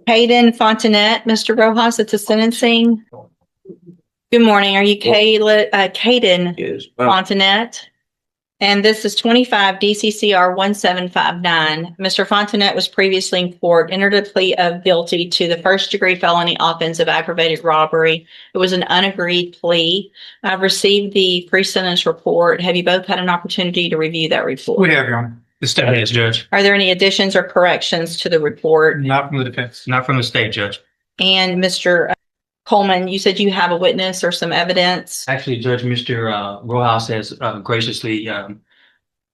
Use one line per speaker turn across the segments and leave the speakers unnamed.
Hayden Fontanet, Mr. Rojas, at the sentencing. Good morning. Are you Caden
Yes.
Fontanet? And this is 25 DCCR 1759. Mr. Fontanet was previously in court, entered a plea of guilty to the first-degree felony offense of aggravated robbery. It was an unagreed plea. I've received the pre-sentence report. Have you both had an opportunity to review that report?
We have, Your Honor. The state has, Judge.
Are there any additions or corrections to the report?
Not from the defense, not from the state, Judge.
And Mr. Coleman, you said you have a witness or some evidence?
Actually, Judge, Mr. Rojas has graciously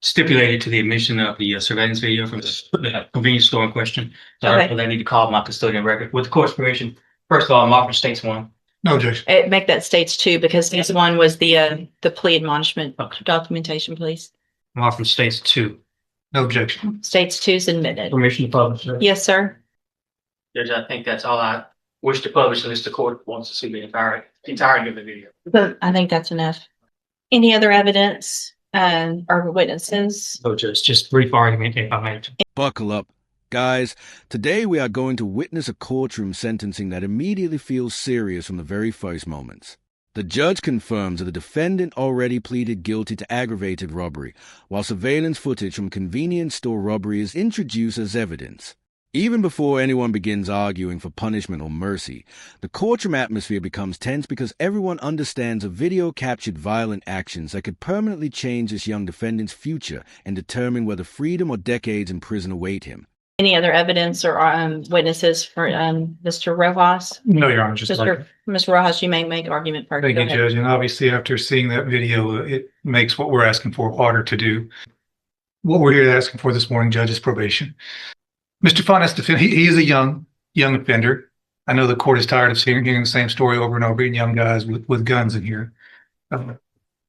stipulated to the admission of the surveillance video from the convenience store in question. So
Okay.
I need to call my custodian record. With the court's permission, first of all, I'm offering states one. No, Judge.
Make that states two, because this one was the plea admonishment documentation, please.
I'm offering states two. No objection.
States two is admitted.
Permission to publish, Judge.
Yes, sir.
Judge, I think that's all I wish to publish unless the court wants to see the entirety of the video.
But I think that's enough. Any other evidence or witnesses?
So just brief argument if I may.
Buckle up. Guys, today we are going to witness a courtroom sentencing that immediately feels serious from the very first moments. The judge confirms that the defendant already pleaded guilty to aggravated robbery, while surveillance footage from convenience store robbery is introduced as evidence. Even before anyone begins arguing for punishment or mercy, the courtroom atmosphere becomes tense because everyone understands a video captured violent actions that could permanently change this young defendant's future and determine whether freedom or decades in prison await him.
Any other evidence or witnesses for Mr. Rojas?
No, Your Honor, just like.
Mr. Rojas, you may make argument part.
Thank you, Judge. And obviously, after seeing that video, it makes what we're asking for harder to do. What we're here asking for this morning, Judge, is probation. Mr. Fontanet, he is a young offender. I know the court is tired of hearing the same story over and over again, young guys with guns in here.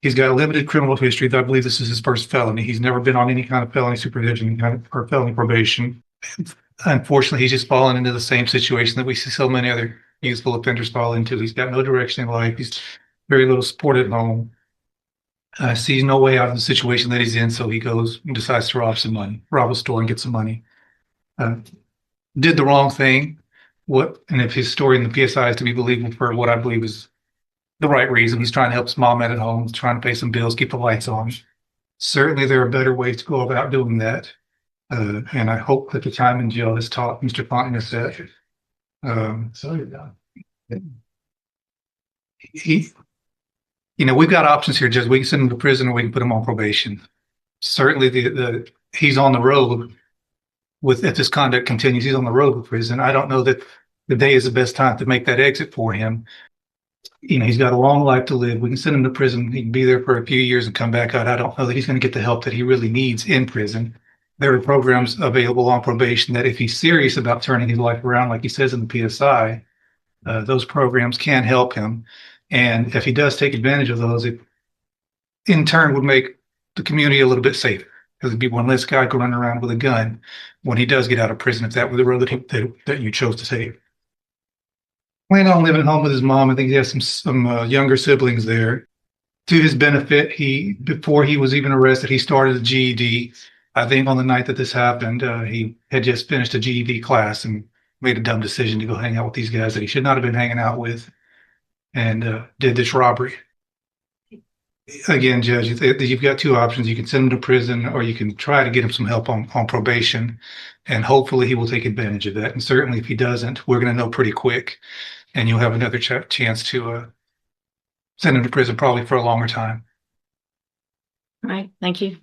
He's got a limited criminal history. I believe this is his first felony. He's never been on any kind of felony supervision or felony probation. Unfortunately, he's just fallen into the same situation that we see so many other youthful offenders fall into. He's got no direction in life. He's very little support at home. Sees no way out of the situation that he's in, so he goes and decides to rob a store and get some money. Did the wrong thing. And if his story in the PSI is to be believable for what I believe is the right reason, he's trying to help his mom out at home, he's trying to pay some bills, keep the lights on. Certainly, there are better ways to go about doing that. And I hope that the time in jail has taught Mr. Fontanet that. We've got options here, Judge. We can send him to prison or we can put him on probation. Certainly, he's on the road if this conduct continues. He's on the road with prison. I don't know that the day is the best time to make that exit for him. He's got a long life to live. We can send him to prison. He can be there for a few years and come back out. I don't know that he's going to get the help that he really needs in prison. There are programs available on probation that if he's serious about turning his life around, like he says in the PSI, those programs can help him. And if he does take advantage of those, it in turn would make the community a little bit safer, because there'd be one less guy running around with a gun when he does get out of prison, if that were the road that you chose to take. Planning on living at home with his mom. I think he has some younger siblings there. To his benefit, before he was even arrested, he started a GED. I think on the night that this happened, he had just finished a GED class and made a dumb decision to go hang out with these guys that he should not have been hanging out with, and did this robbery. Again, Judge, you've got two options. You can send him to prison, or you can try to get him some help on probation, and hopefully he will take advantage of that. And certainly if he doesn't, we're going to know pretty quick, and you'll have another chance to send him to prison probably for a longer time.
All right. Thank you.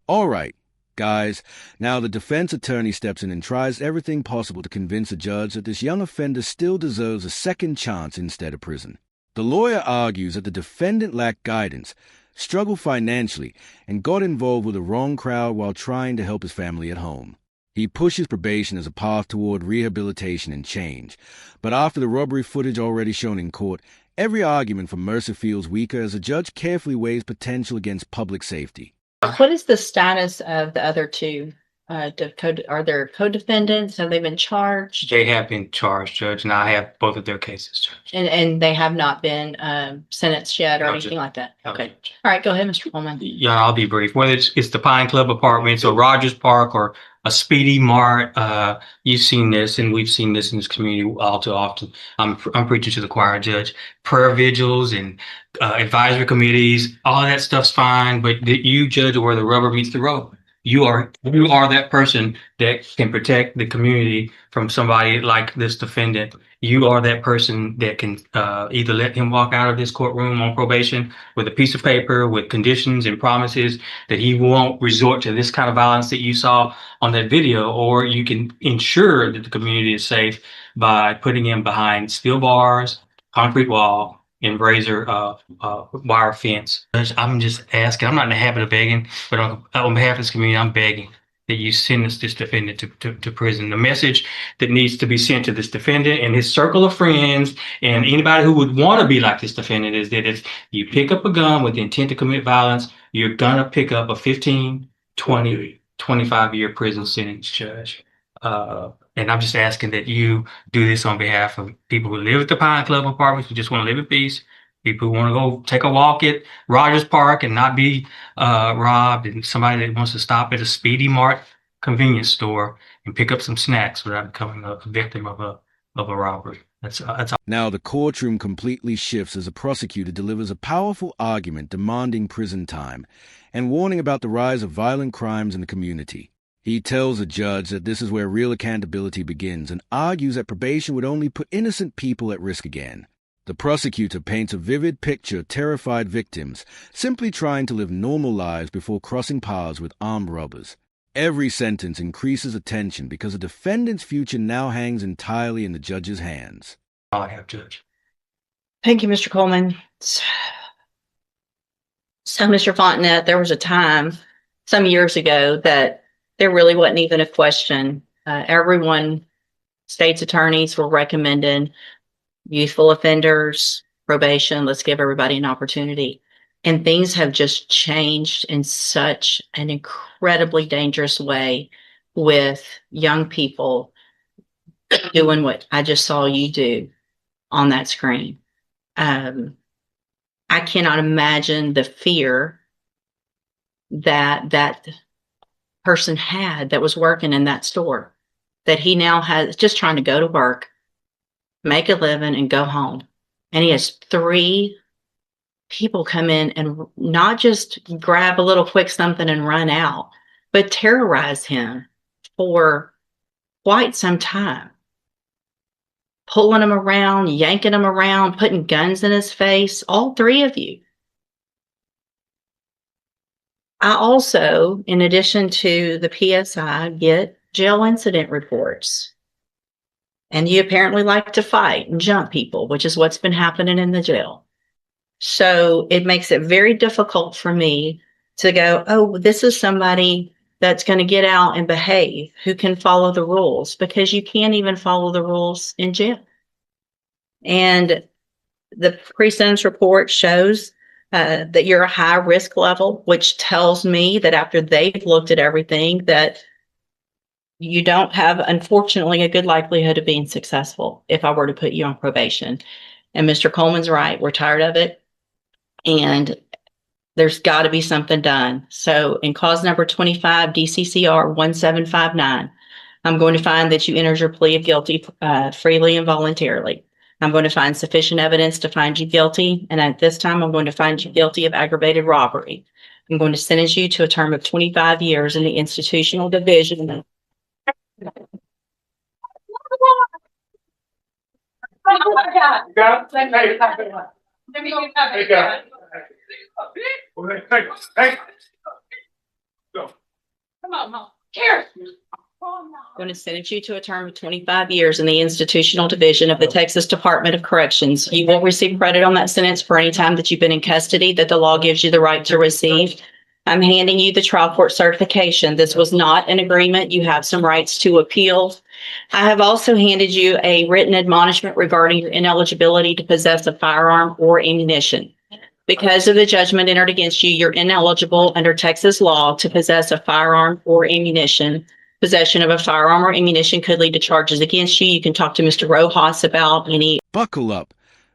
All right, guys. Now the defense attorney steps in and tries everything possible to convince the judge that this young offender still deserves a second chance instead of prison. The lawyer argues that the defendant lacked guidance, struggled financially, and got involved with the wrong crowd while trying to help his family at home. He pushes probation as a path toward rehabilitation and change. But after the robbery footage already shown in court, every argument for mercy feels weaker as the judge carefully weighs potential against public safety.
What is the status of the other two Are there co-defendants? Have they been charged?
They have been charged, Judge, and I have both of their cases, Judge.
And they have not been sentenced yet or
No,
anything
Judge.
like that?
No,
Okay.
Judge.
All right, go ahead, Mr. Coleman.
Yeah, I'll be brief. Whether it's the Pine Club Apartments or Rogers Park or a Speedy Mart, you've seen this, and we've seen this in this community all too often. I'm preaching to the choir, Judge. Prayer vigils and advisory committees, all that stuff's fine, but you, Judge, are where the rubber meets the road. You are that person that can protect the community from somebody like this defendant. You are that person that can either let him walk out of this courtroom on probation with a piece of paper with conditions and promises that he won't resort to this kind of violence that you saw on that video, or you can ensure that the community is safe by putting him behind steel bars, concrete wall, and razor wire fence. I'm just asking, I'm not in the habit of begging, but on behalf of this community, I'm begging that you send this defendant to prison. The message that needs to be sent to this defendant and his circle of friends and anybody who would want to be like this defendant is that if you pick up a gun with the intent to commit violence, you're gonna pick up a 15, 20, 25-year prison sentence, Judge. And I'm just asking that you do this on behalf of people who live at the Pine Club Apartments, who just want to live in peace, people who want to go take a walk at Rogers Park and not be robbed, and somebody that wants to stop at a Speedy Mart convenience store and pick up some snacks without becoming a victim of a robbery. That's all.
Now the courtroom completely shifts as a prosecutor delivers a powerful argument demanding prison time and warning about the rise of violent crimes in the community. He tells the judge that this is where real accountability begins and argues that probation would only put innocent people at risk again. The prosecutor paints a vivid picture of terrified victims simply trying to live normal lives before crossing paths with armed robbers. Every sentence increases attention because the defendant's future now hangs entirely in the judge's hands.
All I have, Judge.
Thank you, Mr. Coleman. So, Mr. Fontenette, there was a time some years ago that there really wasn't even a question. State's attorneys were recommending youthful offenders, probation. Let's give everybody an opportunity. And things have just changed in such an incredibly dangerous way with young people doing what I just saw you do on that screen. I cannot imagine the fear that person had that was working in that store, that he now has, just trying to go to work, make a living, and go home. And he has 3 people come in and not just grab a little quick something and run out, but terrorize him for quite some time. Pulling him around, yanking him around, putting guns in his face, all 3 of you. I also, in addition to the PSI, get jail incident reports. And you apparently like to fight and jump people, which is what's been happening in the jail. So it makes it very difficult for me to go, oh, this is somebody that's going to get out and behave, who can follow the rules, because you can't even follow the rules in jail. And the pre-sentence report shows that you're a high risk level, which tells me that after they've looked at everything, that you don't have, unfortunately, a good likelihood of being successful if I were to put you on probation. And Mr. Coleman's right. We're tired of it. And there's got to be something done. So in cause number 25, DCCR 1759, I'm going to find that you entered your plea of guilty freely and voluntarily. I'm going to find sufficient evidence to find you guilty. And at this time, I'm going to find you guilty of aggravated robbery. I'm going to sentence you to a term of 25 years in the institutional division. Come on, Mom. Here. I'm going to sentence you to a term of 25 years in the institutional division of the Texas Department of Corrections. You will receive credit on that sentence for any time that you've been in custody that the law gives you the right to receive. I'm handing you the trial court certification. This was not an agreement. You have some rights to appeal. I have also handed you a written admonishment regarding your ineligibility to possess a firearm or ammunition. Because of the judgment entered against you, you're ineligible under Texas law to possess a firearm or ammunition. possession of a firearm or ammunition could lead to charges against you. You can talk to Mr. Rojas about any.
Buckle up,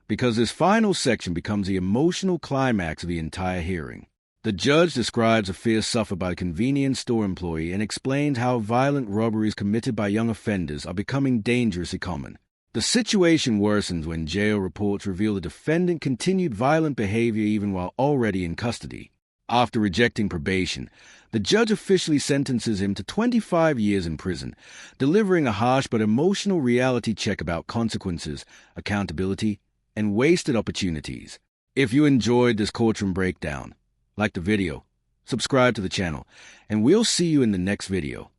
because this final section becomes the emotional climax of the entire hearing. The judge describes the fear suffered by a convenience store employee and explains how violent robberies committed by young offenders are becoming dangerously common. The situation worsens when jail reports reveal the defendant continued violent behavior even while already in custody. After rejecting probation, the judge officially sentences him to 25 years in prison, delivering a harsh but emotional reality check about consequences, accountability, and wasted opportunities. If you enjoyed this courtroom breakdown, like the video, subscribe to the channel, and we'll see you in the next video.